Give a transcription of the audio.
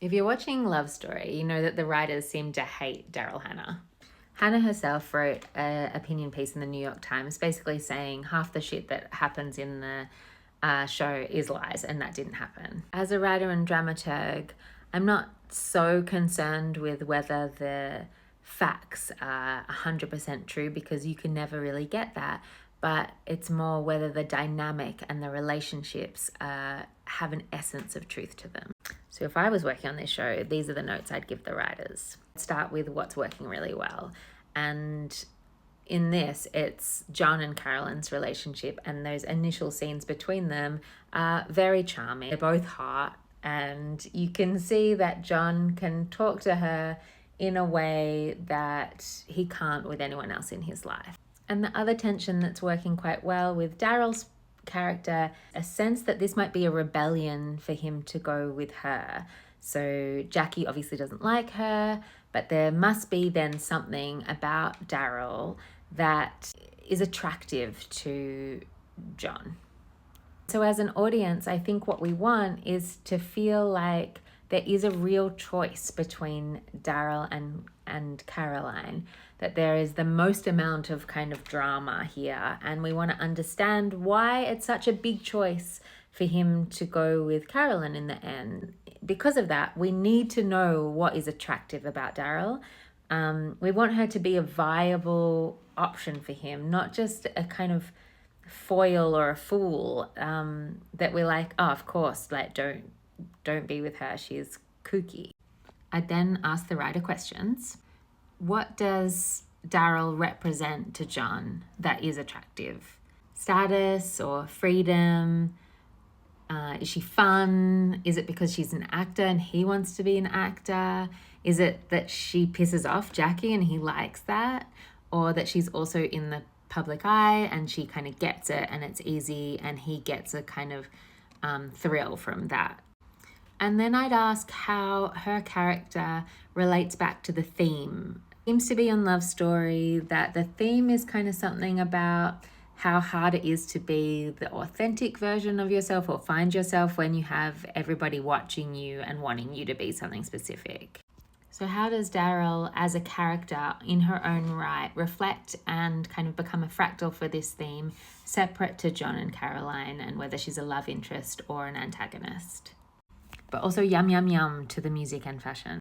If you're watching Love Story, you know that the writers seem to hate Daryl Hannah. Hannah herself wrote an opinion piece in the New York Times basically saying half the shit that happens in the show is lies, and that didn't happen. As a writer and dramaturg, I'm not so concerned with whether the facts are 100% true, because you can never really get that, but it's more whether the dynamic and the relationships have an essence of truth to them. So if I was working on this show, these are the notes I'd give the writers. Start with what's working really well. And in this, it's John and Caroline's relationship, and those initial scenes between them are very charming. They're both hot, and you can see that John can talk to her in a way that he can't with anyone else in his life. And the other tension that's working quite well with Daryl's character, a sense that this might be a rebellion for him to go with her. So Jackie obviously doesn't like her, but there must be then something about Daryl that is attractive to John. So as an audience, I think what we want is to feel like there is a real choice between Daryl and Caroline, that there is the most amount of kind of drama here, and we want to understand why it's such a big choice for him to go with Caroline in the end. Because of that, we need to know what is attractive about Daryl. We want her to be a viable option for him, not just a kind of foil or a fool that we're like, oh, of course, like don't be with her, she's kooky. I then asked the writer questions. What does Daryl represent to John that is attractive? Status or freedom? Is she fun? Is it because she's an actor and he wants to be an actor? Is it that she pisses off Jackie and he likes that? Or that she's also in the public eye and she kind of gets it and it's easy and he gets a kind of thrill from that? And then I'd ask how her character relates back to the theme. It seems to be on Love Story that the theme is kind of something about how hard it is to be the authentic version of yourself or find yourself when you have everybody watching you and wanting you to be something specific. So how does Daryl, as a character in her own right, reflect and kind of become a fractal for this theme, separate to John and Caroline, and whether she's a love interest or an antagonist? But also yum, yum, yum to the music and fashion.